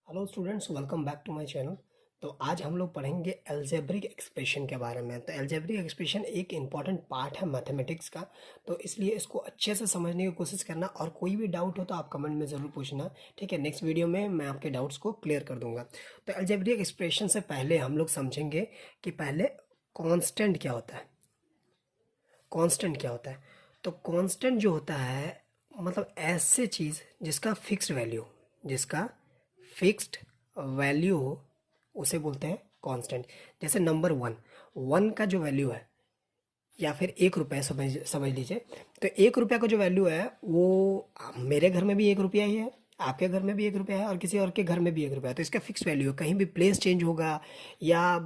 Hello students, welcome back to my channel. तो आज हम लोग पढ़ेंगे अलजेब्रिक एक्सप्रेशन के बारे में। तो अलजेब्रिक एक्सप्रेशन एक इम्पॉर्टेंट पार्ट है मैथमेटिक्स का, तो इसलिए इसको अच्छे से समझने की कोशिश करना और कोई भी डाउट हो तो आप कमेंट में ज़रूर पूछना। ठीक है, नेक्स्ट वीडियो में मैं आपके डाउट्स को क्लियर कर दूंगा। तो अलजेब्रिक एक्सप्रेशन से पहले हम लोग समझेंगे कि पहले कॉन्स्टेंट क्या होता है। कॉन्स्टेंट क्या होता है? तो कॉन्स्टेंट जो होता है मतलब ऐसे चीज़ जिसका फिक्स्ड वैल्यू हो उसे बोलते हैं कांस्टेंट। जैसे नंबर वन, वन का जो वैल्यू है या फिर 1 रुपये समझ समझ लीजिए। तो 1 रुपये का जो वैल्यू है वो मेरे घर में भी 1 रुपया ही है, आपके घर में भी 1 रुपया है और किसी और के घर में भी 1 रुपया है। तो इसका फिक्स वैल्यू है, कहीं भी प्लेस चेंज होगा या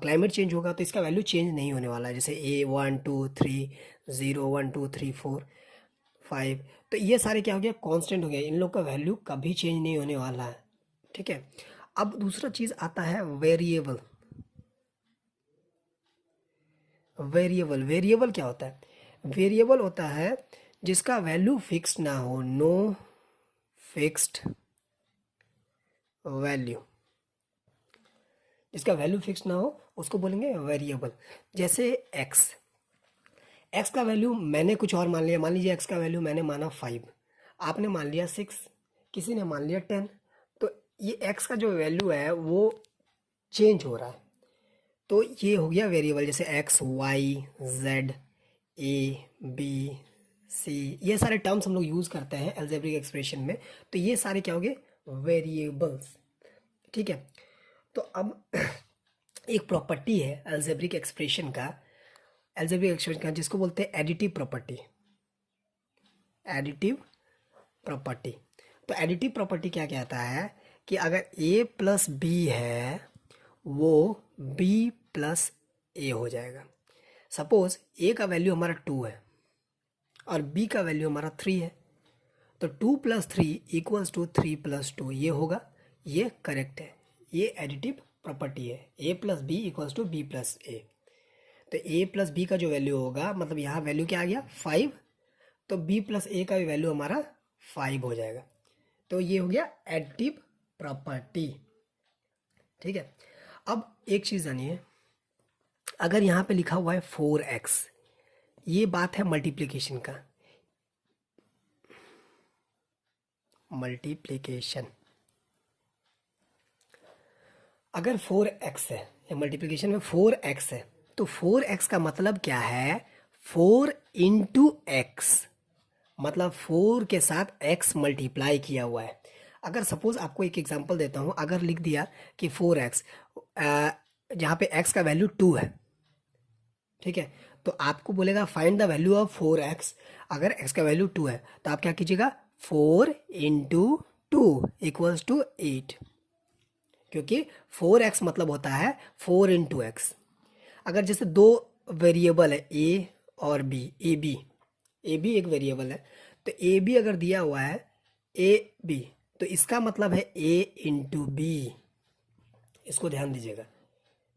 क्लाइमेट चेंज होगा तो इसका वैल्यू चेंज नहीं होने वाला है। जैसे ए 1 2 3 0 1 2 3 4 5, तो ये सारे क्या हो गया, कांस्टेंट हो गया। इन लोग का वैल्यू कभी चेंज नहीं होने वाला है। ठीक है। अब दूसरा चीज आता है वेरिएबल। वेरिएबल वेरिएबल क्या होता है? वेरिएबल होता है जिसका वैल्यू फिक्स ना हो, नो फिक्स्ड वैल्यू। जिसका वैल्यू फिक्स ना हो उसको बोलेंगे वेरिएबल। जैसे एक्स, एक्स का वैल्यू मैंने कुछ और मान लिया। मान लीजिए एक्स का वैल्यू मैंने माना 5, आपने मान लिया 6, किसी ने मान लिया 10। तो ये एक्स का जो वैल्यू है वो चेंज हो रहा है, तो ये हो गया वेरिएबल। जैसे X Y Z A B C, ये सारे टर्म्स हम लोग यूज़ करते हैं अलजेब्रिक एक्सप्रेशन में। तो ये सारे क्या हो गए, वेरिएबल्स। ठीक है। तो अब एक प्रॉपर्टी है अलजेब्रिक एक्सप्रेशन का, जिसको बोलते हैं एडिटिव प्रॉपर्टी। Additive property. तो एडिटिव प्रॉपर्टी क्या कहता है कि अगर ए प्लस बी है वो बी प्लस ए हो जाएगा। सपोज ए का वैल्यू हमारा 2 है और बी का वैल्यू हमारा 3 है, तो 2 + 3 = 3 + 2 ये होगा। ये करेक्ट है, ये एडिटिव प्रॉपर्टी है। A plus B equals to B plus A. तो ए प्लस बी का जो वैल्यू होगा, मतलब यहाँ वैल्यू क्या आ गया 5, तो बी प्लस ए का भी वैल्यू हमारा 5 हो जाएगा। तो ये हो गया एडिटिव प्रॉपर्टी। ठीक है। अब एक चीज़ जानिए, अगर यहाँ पे लिखा हुआ है 4x, ये बात है मल्टीप्लिकेशन का। मल्टीप्लिकेशन, अगर 4x है या मल्टीप्लिकेशन में 4x है तो 4x का मतलब क्या है, 4 × x, मतलब 4 के साथ x मल्टीप्लाई किया हुआ है। अगर सपोज आपको एक एग्जांपल देता हूँ, अगर लिख दिया कि 4x, जहाँ पे x का वैल्यू 2 है, ठीक है, तो आपको बोलेगा find the value of 4x। अगर x का वैल्यू 2 है तो आप क्या कीजिएगा, 4 × 2 = 8, क्योंकि 4x मतलब होता है 4 × x। अगर जैसे दो वेरिएबल है ए और बी, ए बी एक वेरिएबल है, तो ए बी अगर दिया हुआ है ए बी, तो इसका मतलब है a × b। इसको ध्यान दीजिएगा।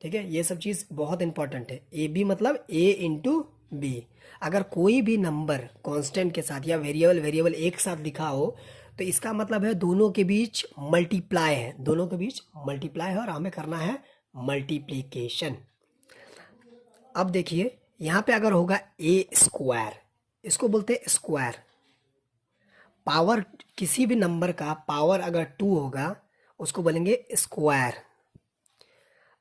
ठीक है, ये सब चीज़ बहुत इंपॉर्टेंट है। ए बी मतलब a × b। अगर कोई भी नंबर कांस्टेंट के साथ या वेरिएबल वेरिएबल एक साथ लिखा हो तो इसका मतलब है दोनों के बीच मल्टीप्लाई है, दोनों के बीच मल्टीप्लाई है और हमें करना है मल्टीप्लिकेशन। अब देखिए यहाँ पे अगर होगा a², इसको बोलते हैं स्क्वायर। पावर, किसी भी नंबर का पावर अगर 2 होगा उसको बोलेंगे स्क्वायर।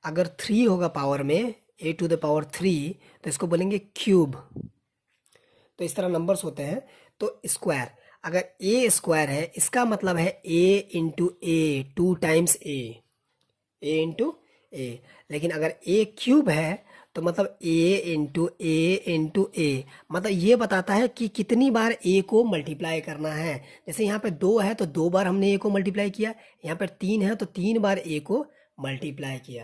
अगर 3 होगा पावर में, a⁻³ तो इसको बोलेंगे क्यूब। तो इस तरह नंबर्स होते हैं। तो स्क्वायर, अगर a² है इसका मतलब है a × a, 2 टाइम्स a, लेकिन अगर a³ है तो मतलब a × a, मतलब ये बताता है कि कितनी बार a को मल्टीप्लाई करना है। जैसे यहाँ पे 2 है तो 2 बार हमने a को मल्टीप्लाई किया, यहाँ पर 3 है तो 3 बार a को मल्टीप्लाई किया।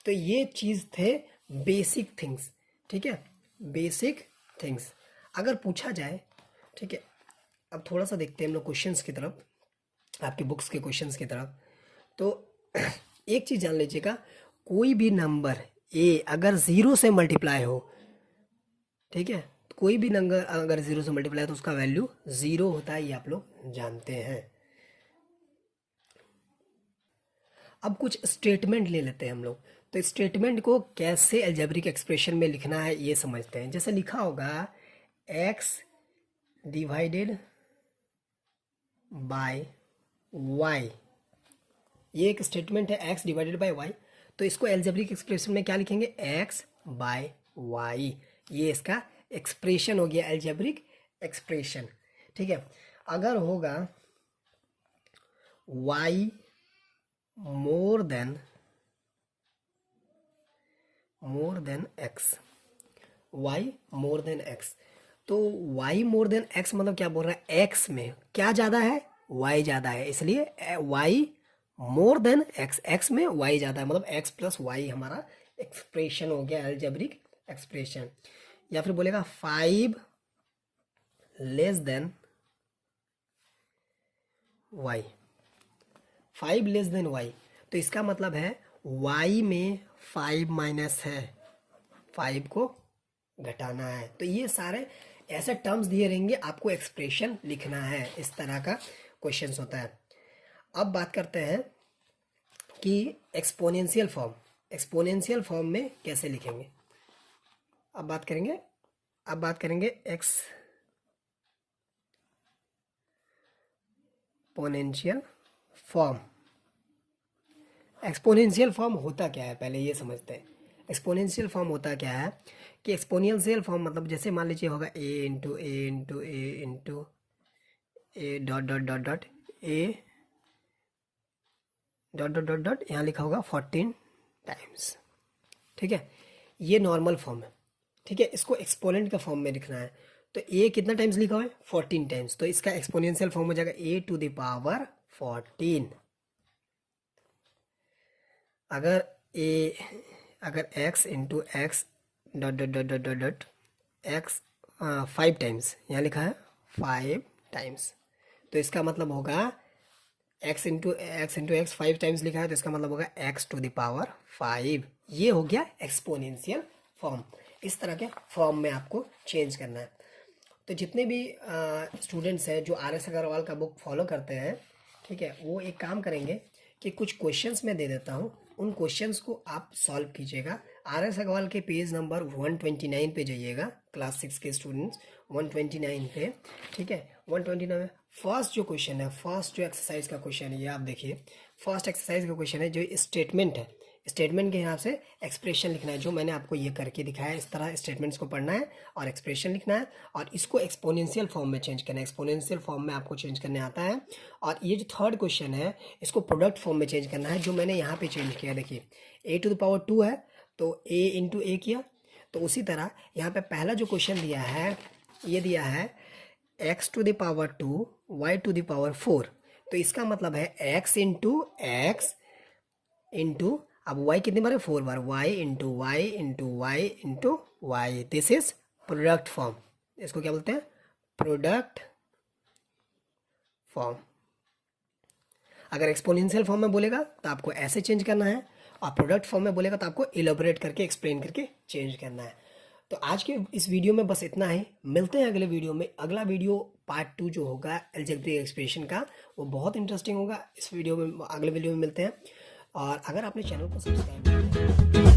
तो ये चीज़ थे बेसिक थिंग्स। ठीक है, बेसिक थिंग्स अगर पूछा जाए। ठीक है, अब थोड़ा सा देखते हैं हम लोग क्वेश्चंस की तरफ, आपके बुक्स के क्वेश्चंस की तरफ। तो एक चीज़ जान लीजिएगा, कोई भी नंबर ए अगर 0 से मल्टीप्लाई हो, ठीक है, कोई भी नंबर अगर 0 से मल्टीप्लाई हो तो उसका वैल्यू 0 होता है, ये आप लोग जानते हैं। अब कुछ स्टेटमेंट ले लेते हैं हम लोग। तो स्टेटमेंट को कैसे अलजेब्रिक एक्सप्रेशन में लिखना है ये समझते हैं। जैसे लिखा होगा x डिवाइडेड बाय y, ये एक स्टेटमेंट है x डिवाइडेड बाय y। तो इसको अलजेब्रिक एक्सप्रेशन में क्या लिखेंगे, x बाय y। ये इसका एक्सप्रेशन हो गया, अलजेब्रिक एक्सप्रेशन। ठीक है, अगर होगा y more than x, y more than x, तो y मोर देन x मतलब क्या बोल रहा है, x में क्या ज़्यादा है, y ज़्यादा है, इसलिए y more than x, x में y ज़्यादा है, मतलब x प्लस y हमारा एक्सप्रेशन हो गया, अलजेब्रिक एक्सप्रेशन। या फिर बोलेगा 5 less than y, 5 less than y, तो इसका मतलब है y में 5 माइनस है, 5 को घटाना है। तो ये सारे ऐसे टर्म्स दिए रहेंगे, आपको एक्सप्रेशन लिखना है, इस तरह का क्वेश्चंस होता है। अब बात करते हैं कि एक्सपोनेंशियल फॉर्म में कैसे लिखेंगे। अब बात करेंगे एक्सपोनेंशियल फॉर्म होता क्या है, पहले ये समझते हैं। एक्सपोनेंशियल फॉर्म होता क्या है कि एक्सपोनेंशियल फॉर्म मतलब जैसे मान लीजिए होगा a into A dot dot dot dot A dot dot dot dot, यहाँ लिखा होगा 14 टाइम्स। ठीक है, ये नॉर्मल फॉर्म है। ठीक है, इसको एक्सपोनेंट का फॉर्म में लिखना है। तो a कितना टाइम्स लिखा हुआ है, 14 टाइम्स, तो इसका एक्सपोनेंशियल फॉर्म हो जाएगा a टू द पावर 14। अगर x into x dot dot dot dot dot dot x 5 times, यहाँ लिखा है 5 टाइम्स, तो इसका मतलब होगा x इंटू एक्स 5 टाइम्स लिखा है, तो इसका मतलब होगा x टू द पावर 5। ये हो गया एक्सपोनेंशियल फॉर्म। इस तरह के फॉर्म में आपको चेंज करना है। तो जितने भी स्टूडेंट्स हैं जो RS अग्रवाल का बुक फॉलो करते हैं, ठीक है, वो एक काम करेंगे कि कुछ क्वेश्चंस मैं दे देता हूँ, उन क्वेश्चंस को आप सॉल्व कीजिएगा। RS अग्रवाल के पेज नंबर 129 पे जाइएगा, क्लास 6 के स्टूडेंट्स 129 पे। ठीक है, 129 में फर्स्ट जो क्वेश्चन है, फर्स्ट जो एक्सरसाइज का क्वेश्चन है, ये आप देखिए। फर्स्ट एक्सरसाइज का क्वेश्चन है, जो स्टेटमेंट है, स्टेटमेंट के हिसाब से एक्सप्रेशन लिखना है, जो मैंने आपको ये करके दिखाया है। इस तरह स्टेटमेंट्स को पढ़ना है और एक्सप्रेशन लिखना है, और इसको एक्सपोनेंशियल फॉर्म में चेंज करना है। एक्सपोनेंशियल फॉर्म में आपको चेंज करने आता है। और ये जो थर्ड क्वेश्चन है, इसको प्रोडक्ट फॉर्म में चेंज करना है, जो मैंने यहाँ पे चेंज किया। देखिए a टू द पावर 2 है, तो a इंटू ए किया। तो उसी तरह यहाँ पे पहला जो क्वेश्चन दिया है, ये दिया है x to the power 2 y to the power 4, तो इसका मतलब है x इंटू एक्स इंटू, अब y कितनी बार है, 4 बार, y into y into y into y. This is product form. इसको क्या बोलते हैं, प्रोडक्ट फॉर्म। अगर एक्सपोनेंशियल फॉर्म में बोलेगा तो आपको ऐसे चेंज करना है, और प्रोडक्ट फॉर्म में बोलेगा तो आपको इलेबोरेट करके, एक्सप्लेन करके चेंज करना है। तो आज के इस वीडियो में बस इतना ही। मिलते हैं अगले वीडियो में। अगला वीडियो पार्ट 2 जो होगा अलजेब्रिक एक्सप्रेशन का, वो बहुत इंटरेस्टिंग होगा। इस वीडियो में, अगले वीडियो में मिलते हैं। और अगर आपने चैनल को सब्सक्राइब